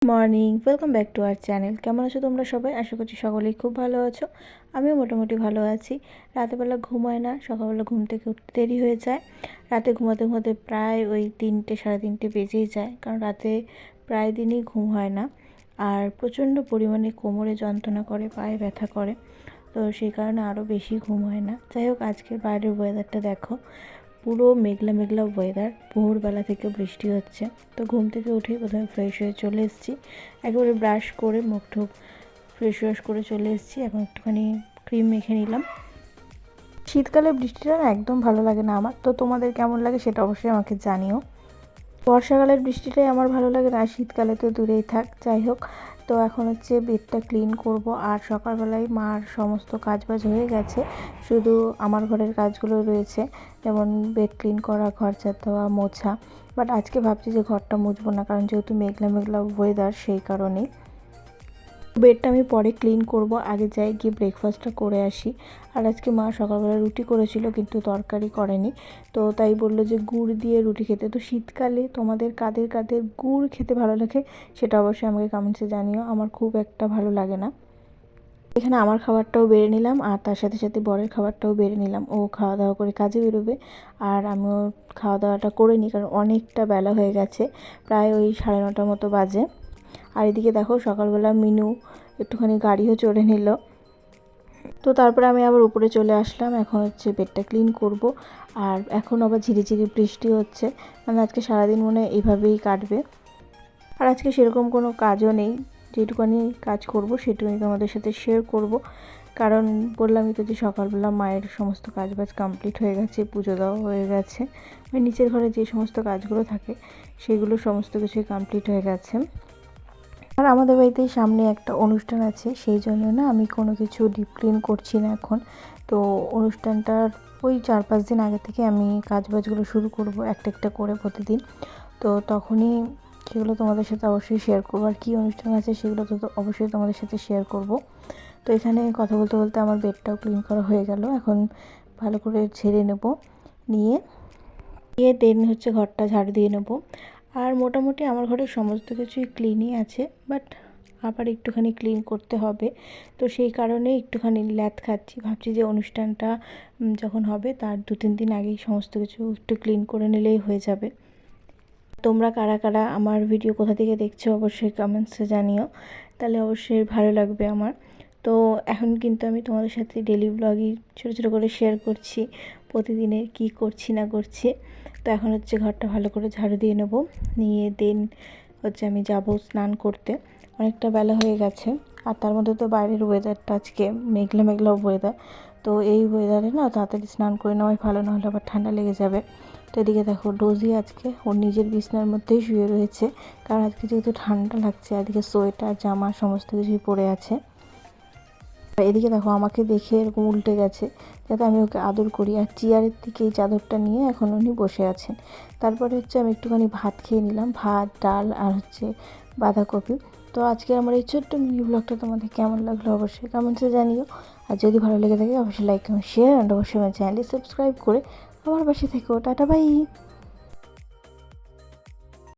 Morning, welcome back to our channel. কেমন আছো তোমরা সবাই? আশা করছি সকলেই খুব ভালো আছো। আমিও মোটামুটি ভালো আছি। রাতেরবেলা ঘুম হয় না, সকালবেলা ঘুম থেকে উঠতে দেরি হয়ে যায়। রাতে ঘুমাতে ঘুমাতে প্রায় ওই 3টে 3:30 বেজেই যায়, কারণ রাতে প্রায় দিনই ঘুম হয় না। আর প্রচণ্ড পরিমাণে কোমরে যন্ত্রণা করে, পায়ে ব্যথা করে, তো সেই কারণে আরও বেশি ঘুম হয় না। যাই হোক, আজকের বাইরের ওয়েদারটা দেখো, পুরো মেঘলা মেঘলা ওয়েদার, ভোরবেলা থেকে বৃষ্টি হচ্ছে। তো ঘুম থেকে উঠেই প্রথমে ফ্রেশ হয়ে চলে এসেছি, একেবারে ব্রাশ করে মুখ টুক ফ্রেশ ওয়াশ করে চলে এসেছি। এখন একটুখানি ক্রিম মেখে নিলাম। শীতকালে বৃষ্টিটা না একদম ভালো লাগে না আমার, তো তোমাদের কেমন লাগে সেটা অবশ্যই আমাকে জানিও। বর্ষাকালের বৃষ্টিটাই আমার ভালো লাগে, আর শীতকালে তো দূরেই থাক। যাই হোক, তো এখন হচ্ছে বেডটা ক্লিন করব। আর সকালবেলায় মার সমস্ত কাজবাজ হয়ে গেছে, শুধু আমার ঘরের কাজগুলো রয়েছে, যেমন বেড ক্লিন করা, ঘর ঝাড় দেওয়া, মোছা। বাট আজকে ভাবছি যে ঘরটা মুছবো না, কারণ যেহেতু মেঘলা মেঘলা ওয়েদার, সেই কারণেই। বেডটা আমি পরে ক্লিন করব, আগে যাই গিয়ে ব্রেকফাস্টটা করে আসি। আর আজকে মা সকালবেলা রুটি করেছিল, কিন্তু তরকারি করেনি, তো তাই বললো যে গুড় দিয়ে রুটি খেতে। তো শীতকালে তোমাদের কাদের কাদের গুড় খেতে ভালো লাগে সেটা অবশ্যই আমাকে কমেন্টসে জানিও। আমার খুব একটা ভালো লাগে না। এখানে আমার খাবারটাও বেড়ে নিলাম, আর তার সাথে সাথে বরের খাবারটাও বেড়ে নিলাম। ও খাওয়া দাওয়া করে কাজে বেরোবে, আর আমিও খাওয়া দাওয়াটা করে নিই, কারণ অনেকটা বেলা হয়ে গেছে, প্রায় ওই 9:30 মতো বাজে। আর এদিকে দেখো, সকালবেলা মিনু একটুখানি গাড়িও চড়ে নিল। তো তারপরে আমি আবার উপরে চলে আসলাম। এখন হচ্ছে বেডটা ক্লিন করব। আর এখন আবার ঝিরিঝিরি বৃষ্টি হচ্ছে, মানে আজকে সারাদিন মনে হয় এইভাবেই কাটবে। আর আজকে সেরকম কোনো কাজও নেই, যেটুকুনি কাজ করব সেটুকুনি তোমাদের সাথে শেয়ার করব। কারণ বললামই তো যে সকালবেলা মায়ের সমস্ত কাজবাজ কমপ্লিট হয়ে গেছে, পুজো দেওয়া হয়ে গেছে, মানে নিচের ঘরে যে সমস্ত কাজগুলো থাকে সেগুলো সমস্ত কিছুই কমপ্লিট হয়ে গেছে। আর আমাদের বাড়িতে সামনে একটা অনুষ্ঠান আছে, সেই জন্য না আমি কোনো কিছু ডিপ ক্লিন করছি না এখন। তো অনুষ্ঠানটার ওই 4-5 দিন আগে থেকে আমি কাজবাজগুলো শুরু করব, একটা একটা করে প্রতিদিন। তো তখনই সেগুলো তোমাদের সাথে অবশ্যই শেয়ার করবো। আর কী অনুষ্ঠান আছে সেগুলো তো অবশ্যই তোমাদের সাথে শেয়ার করব। তো এখানে কথা বলতে বলতে আমার বেডটাও ক্লিন করা হয়ে গেল। এখন ভালো করে ঝেড়ে নেব, নিয়ে দেন হচ্ছে ঘরটা ঝাড়ু দিয়ে নেব। আর মোটামুটি আমার ঘরের সমস্ত কিছুই ক্লিনই আছে, বাট আবার একটুখানি ক্লিন করতে হবে। তো সেই কারণে একটুখানি ল্যাদ খাচ্ছি, ভাবছি যে অনুষ্ঠানটা যখন হবে তার 2-3 দিন আগেই সমস্ত কিছু একটু ক্লিন করে নিলেই হয়ে যাবে। তোমরা কারা কারা আমার ভিডিও কোথা থেকে দেখছো অবশ্যই কমেন্টসে জানিও, তাহলে অবশ্যই ভালো লাগবে আমার। তো এখন কিন্তু আমি তোমাদের সাথে ডেলি ব্লগই ছোটো ছোটো করে শেয়ার করছি, প্রতিদিনের কি করছি না করছি। তো এখন হচ্ছে ঘরটা ভালো করে ঝাড়ু দিয়ে নেব, নিয়ে দেন হচ্ছে আমি যাব স্নান করতে। অনেকটা বেলা হয়ে গেছে, আর তার মধ্যে তো বাইরের ওয়েদারটা আজকে মেঘলা মেঘলা ওয়েদার। তো এই ওয়েদারে না তাড়াতাড়ি স্নান করে নেওয়াই ভালো, নাহলে আবার ঠান্ডা লেগে যাবে। তো এদিকে দেখো, ডোজি আজকে ওর নিজের বিছনার মধ্যেই শুয়ে রয়েছে, কারণ আজকে যেহেতু ঠান্ডা লাগছে। এদিকে সোয়েটার জামা সমস্ত কিছুই পরে আছে। এদিকে দেখো, আমাকে দেখে এরকম উল্টে গেছে যাতে আমি ওকে আদর করি, আর চেয়ারের দিকে এই চাদরটা নিয়ে এখন উনি বসে আছেন। তারপরে হচ্ছে আমি একটুখানি ভাত খেয়ে নিলাম, ভাত, ডাল আর হচ্ছে বাঁধাকপি। তো আজকে আমার এই ছোট্ট মিনি ব্লগটা তোমাদের কেমন লাগলো অবশ্যই কমেন্টসে জানিও। আর যদি ভালো লেগে থাকে অবশ্যই লাইক, কমেন্ট, শেয়ার, অ্যান্ড অবশ্যই আমার চ্যানেলটি সাবস্ক্রাইব করে আমার পাশে থেকো। Tata, by.